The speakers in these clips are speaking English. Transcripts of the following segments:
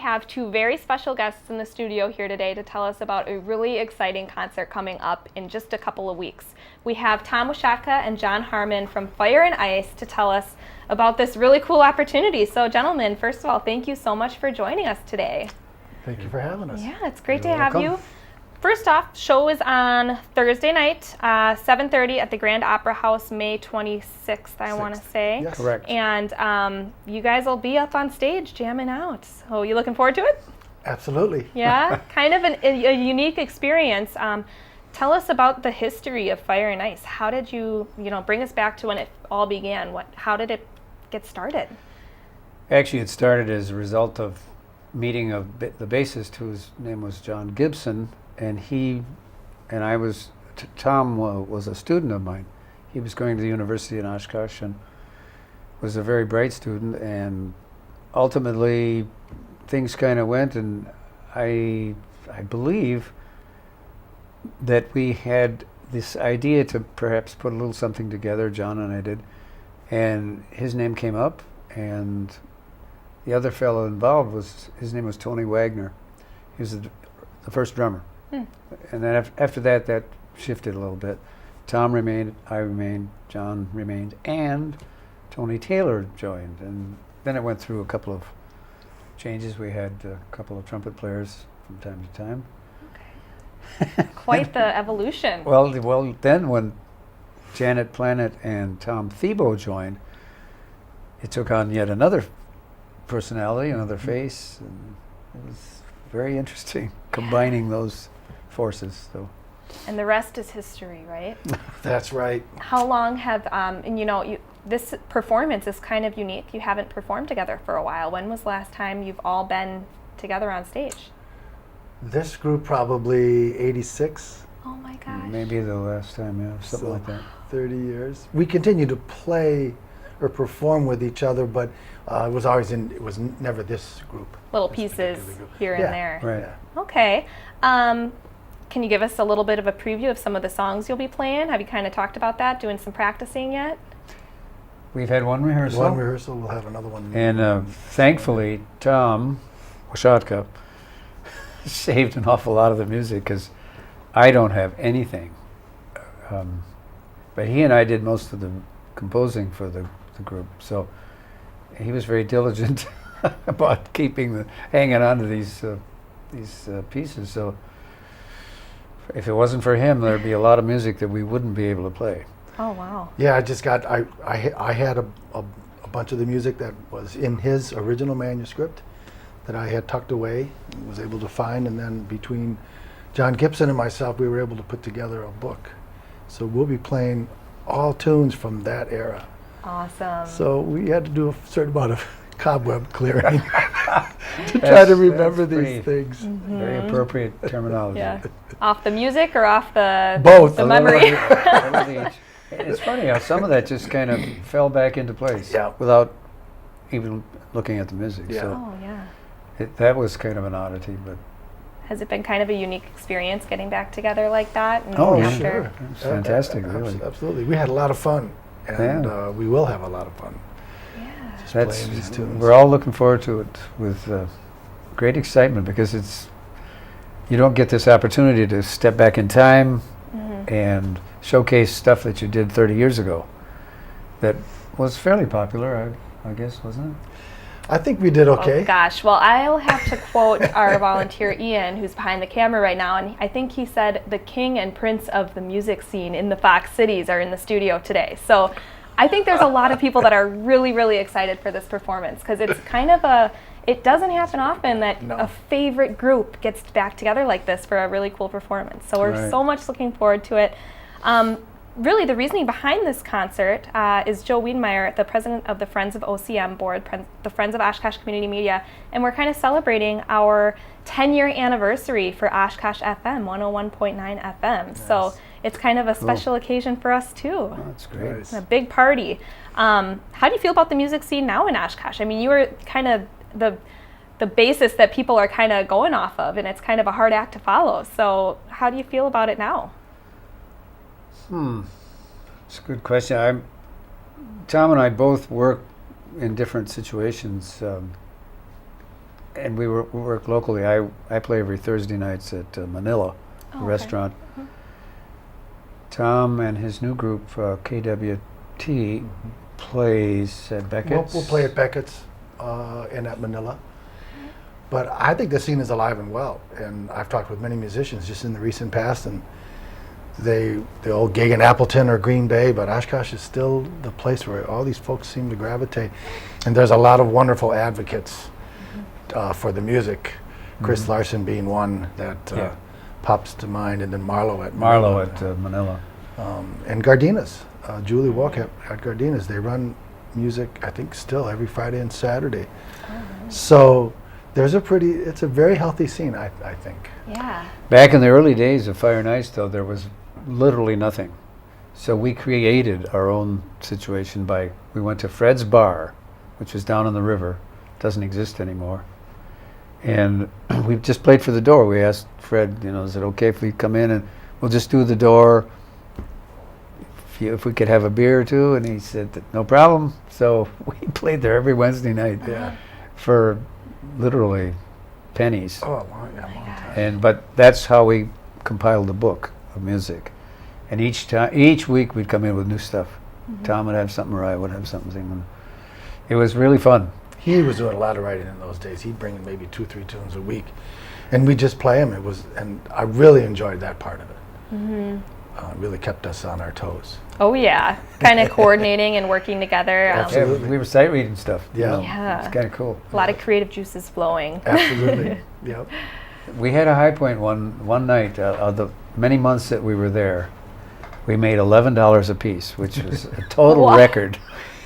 have two very special guests in the studio here today to tell us about a really exciting concert coming up in just a couple of weeks. We have Tom Washaka and John Harmon from Fire and Ice to tell us about this really cool opportunity. So gentlemen, first of all, thank you so much for joining us today. Thank you for having us. Yeah, it's great You're to have welcome. you. First off, show is on Thursday night, 7:30 at the Grand Opera House, May 26th, I want to say. Yes. Correct. And you guys will be up on stage jamming out. So you looking forward to it? Absolutely. Yeah, kind of a unique experience. Tell us about the history of Fire and Ice. How did you bring us back to when it all began? How did it get started? Actually, it started as a result of meeting of the bassist, whose name was John Gibson, and Tom was a student of mine. He was going to the university in Oshkosh and was a very bright student, and ultimately things kind of went, and I believe that we had this idea to perhaps put a little something together, John and I did, and his name came up, and the other fellow involved his name was Tony Wagner. He was the first drummer. And then after that shifted a little bit. Tom remained, I remained, John remained, and Tony Taylor joined. And then it went through a couple of changes. We had a couple of trumpet players from time to time. Okay. Quite the evolution. Well, then when Janet Planet and Tom Thiebaud joined, it took on yet another personality, another face, and it was very interesting combining those forces. So, And the rest is history, right? That's right. How long have, this performance is kind of unique. You haven't performed together for a while. When was the last time you've all been together on stage? This group probably 86, Oh my gosh. maybe the last time, yeah, something So- like that. 30 years. We continue to play or perform with each other, but it was never this group. Little this pieces particular group. here Yeah. and there. Right. Yeah. Okay. Can you give us a little bit of a preview of some of the songs you'll be playing? Have you kind of talked about that, doing some practicing yet? We've had one rehearsal. One rehearsal, we'll have another one. And thankfully, Tom Washaka saved an awful lot of the music because I don't have anything. But he and I did most of the composing for the group, so he was very diligent about hanging on to these pieces. So if it wasn't for him, there'd be a lot of music that we wouldn't be able to play. Oh, wow. Yeah, I had a bunch of the music that was in his original manuscript that I had tucked away, was able to find, and then between John Gibson and myself, we were able to put together a book. So we'll be playing all tunes from that era. Awesome. So we had to do a certain amount of cobweb clearing to try to remember these things. Very appropriate terminology. Yeah. Off the music or off the Both. the memory? A little each. It's funny how some of that just kind of fell back into place Yeah. without even looking at the music. Yeah. So Oh, yeah. that was kind of an oddity, but Has it been kind of a unique experience getting back together like that? And Oh, yeah. after? Sure. it was fantastic, really. Absolutely. We had a lot of fun, and Yeah. we will have a lot of fun. Yeah. Just That's playing these tunes. we're all looking forward to it with great excitement because you don't get this opportunity to step back in time and showcase stuff that you did 30 years ago that was fairly popular, I guess, wasn't it? I think we did okay. Oh gosh, well I'll have to quote our volunteer Ian, who's behind the camera right now, and I think he said the king and prince of the music scene in the Fox Cities are in the studio today. So I think there's a lot of people that are really, really excited for this performance because it's kind of it doesn't happen often that No. a favorite group gets back together like this for a really cool performance. So we're Right. so much looking forward to it. Really, the reasoning behind this concert is Joe Wiedemeyer, the president of the Friends of OCM board, the Friends of Oshkosh Community Media, and we're kind of celebrating our 10-year anniversary for Oshkosh FM, 101.9 FM. So it's kind of a special occasion for us too. Oh, that's great. Nice. A big party. How do you feel about the music scene now in Oshkosh? I mean, you were kind of the basis that people are kind of going off of, and it's kind of a hard act to follow. So how do you feel about it now? It's a good question. Tom and I both work in different situations, and we work locally. I play every Thursday nights at Manila, the okay. restaurant. Tom and his new group, KWT, plays at Beckett's. We'll play at Beckett's and at Manila. But I think the scene is alive and well. And I've talked with many musicians just in the recent past, and they'll gig in Appleton or Green Bay, but Oshkosh is still the place where all these folks seem to gravitate. And there's a lot of wonderful advocates for the music. Chris Larson being one that pops to mind, and then Marlo at Manila. And Gardenias, Julie Walk at Gardenias. They run music, I think, still every Friday and Saturday. So it's a very healthy scene, I think. Yeah. Back in the early days of Fire and Ice, though, there was literally nothing. So we created our own situation we went to Fred's Bar, which was down on the river, doesn't exist anymore. And we just played for the door. We asked Fred, is it okay if we come in and we'll just do the door if we could have a beer or two? And he said, no problem. So we played there every Wednesday night for literally pennies. Oh, a long time. But that's how we compiled the book of music. And each week we'd come in with new stuff. Tom would have something, or I would have something. It was really fun. He was doing a lot of writing in those days. He'd bring in maybe 2-3 tunes a week, and we'd just play them. And I really enjoyed that part of it. It really kept us on our toes. Oh yeah, kind of coordinating and working together. Absolutely. We were sight reading stuff. Yeah. It's kind of cool. A lot of creative juices flowing. Absolutely. Yep. We had a high point one night. Of the many months that we were there, we made $11 a piece, which was a total record.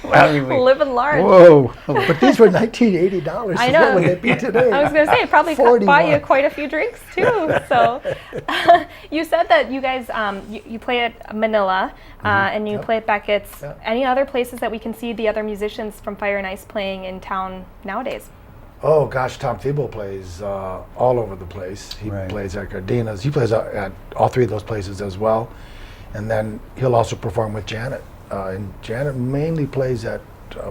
Living large. Whoa! But these were $1980. I know. What would they be today? I was going to say, it probably buy you quite a few drinks too. So, you said that you guys you play at Manila and you play at Beckett's. Any other places that we can see the other musicians from Fire and Ice playing in town nowadays? Oh gosh, Tom Thibault plays all over the place. He plays at Gardenias. He plays at all three of those places as well. And then he'll also perform with Janet. And Janet mainly plays at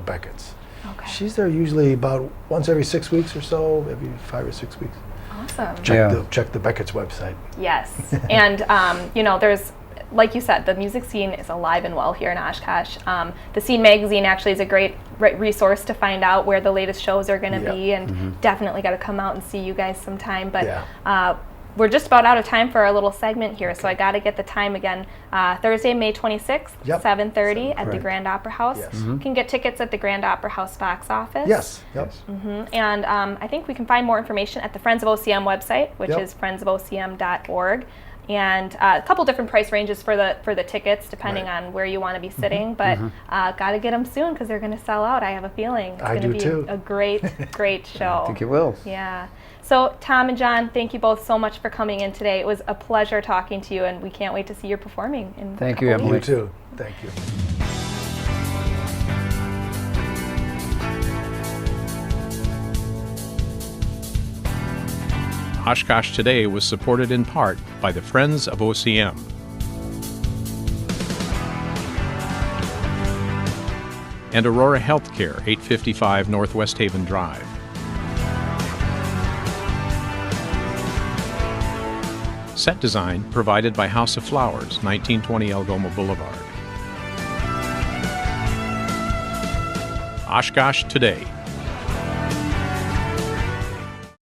Beckett's. Okay. She's there usually about once every 6 weeks or so, every 5 or 6 weeks. Awesome. Check the Beckett's website. Yes. And, there's, like you said, the music scene is alive and well here in Oshkosh. The Scene magazine actually is a great resource to find out where the latest shows are going to be, and definitely got to come out and see you guys sometime. But we're just about out of time for our little segment here, so I got to get the time again. Thursday, May 26th, 7:30 at the Grand Opera House. Yes. You can get tickets at the Grand Opera House box office. Yes. Yep. And I think we can find more information at the Friends of OCM website, which is friendsofocm.org. And a couple different price ranges for the tickets, depending on where you want to be sitting. But got to get them soon because they're going to sell out. I have a feeling it's going to be a great show. I think it will. Yeah. So Tom and John, thank you both so much for coming in today. It was a pleasure talking to you, and we can't wait to see you performing in Thank you, a couple Emily. weeks. You too. Thank you. Oshkosh Today was supported in part by the Friends of OCM. And Aurora Healthcare, 855 Northwest Haven Drive. Set design provided by House of Flowers, 1920 Algoma Boulevard. Oshkosh Today.